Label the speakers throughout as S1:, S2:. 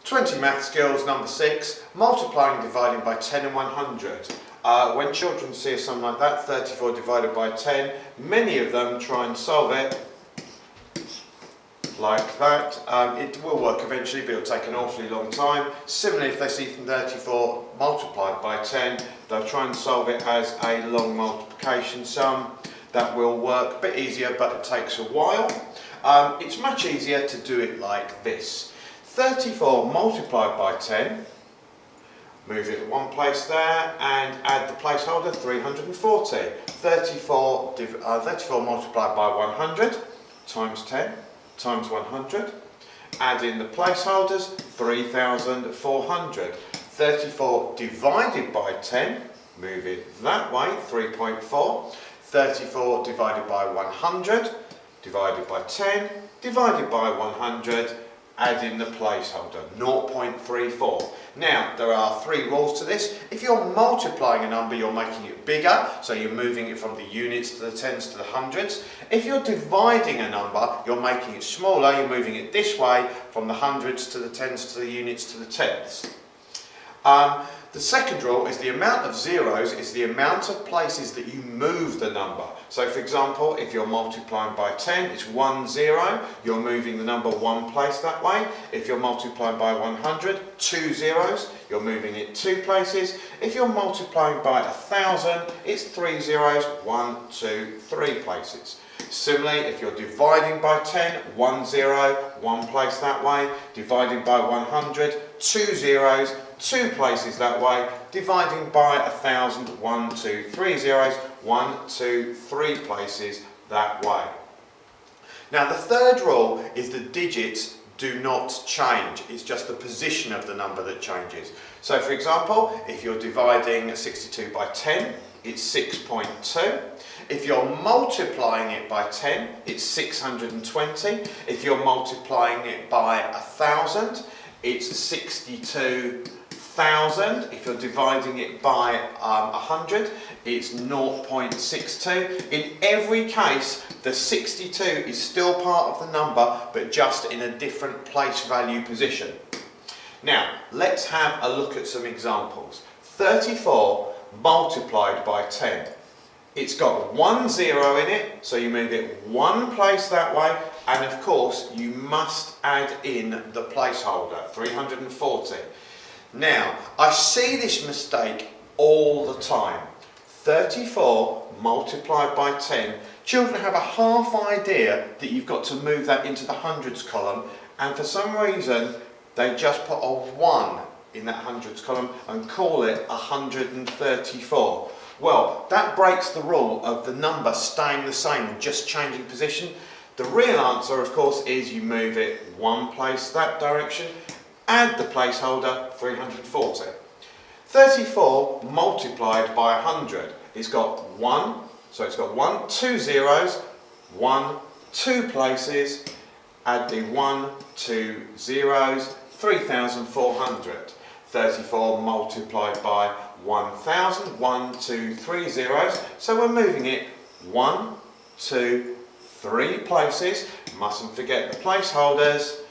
S1: 20 math skills, number 6, multiplying and dividing by 10 and 100. When children see a sum like that, 34 divided by 10, many of them try and solve it like that. It will work eventually, but it'll take an awfully long time. Similarly, if they see 34 multiplied by 10, they'll try and solve it as a long multiplication sum. That will work a bit easier, but it takes a while. It's much easier to do it like this. 34 multiplied by 10, move it one place there and add the placeholder 340. 34 multiplied by 100 times 10 times 100. Add in the placeholders 3,400. 34 divided by 10, move it that way, 3.4. 34 divided by 100, divided by 10, divided by 100, add in the placeholder, 0.34. Now, there are 3 rules to this. If you're multiplying a number, you're making it bigger, so you're moving it from the units to the tens to the hundreds. If you're dividing a number, you're making it smaller, you're moving it this way, from the hundreds to the tens to the units to the tenths. The second rule is the amount of zeros is the amount of places that you move the number. So for example, if you're multiplying by 10, it's 1 0, you're moving the number 1 place that way. If you're multiplying by 100, 2 zeros, you're moving it 2 places. If you're multiplying by 1,000, it's 3 zeros, 1, 2, 3 places. Similarly, if you're dividing by 10, 1 0, 1 place that way. Dividing by 100, 2 zeros, 2 places that way. Dividing by 1,000, 1, 2, 3 zeros, 1, 2, 3 places that way. Now the third rule is the digits do not change. It's just the position of the number that changes. So for example, if you're dividing 62 by 10, it's 6.2. If you're multiplying it by 10, it's 620. If you're multiplying it by 1,000, it's 62,000. If you're dividing it by 100, it's 0.62. In every case, the 62 is still part of the number, but just in a different place value position. Now, let's have a look at some examples. 34 multiplied by 10. It's got 1 0 in it, so you move it 1 place that way, and of course you must add in the placeholder, 340. Now, I see this mistake all the time. 34 multiplied by 10. Children have a half idea that you've got to move that into the hundreds column, and for some reason they just put a 1 in that hundreds column and call it 134. Well, that breaks the rule of the number staying the same and just changing position. The real answer, of course, is you move it 1 place that direction, add the placeholder, 340. 34 multiplied by 100. It's got 1, so it's got 1, 2 zeros, 1, 2 places, add the 1, 2 zeros, 3,400. 34 multiplied by 1,000, 1, 2, 3 zeros, so we're moving it 1, 2, 3 places, mustn't forget the placeholders,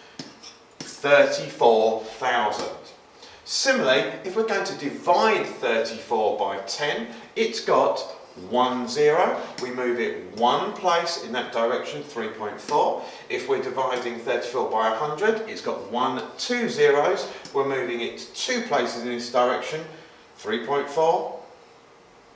S1: 34,000. Similarly, if we're going to divide 34 by 10, it's got 1 0, we move it 1 place in that direction, 3.4. If we're dividing 34 by 100, it's got 1, 2 zeros, we're moving it 2 places in this direction, 3.4.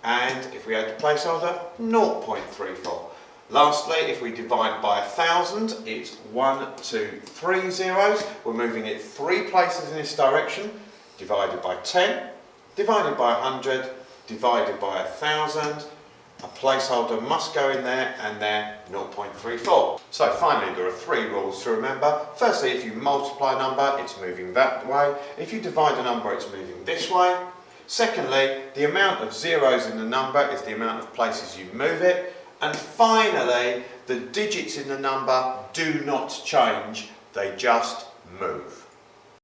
S1: And if we add the placeholder, 0.34. Lastly, if we divide by 1,000, it's 1, 2, 3 zeros, we're moving it 3 places in this direction, divided by 10, divided by 100, divided by 1,000, a placeholder must go in there and there, 0.34. So finally, there are 3 rules to remember. Firstly, if you multiply a number, it's moving that way. If you divide a number, it's moving this way. Secondly, the amount of zeros in the number is the amount of places you move it. And finally, the digits in the number do not change, they just move.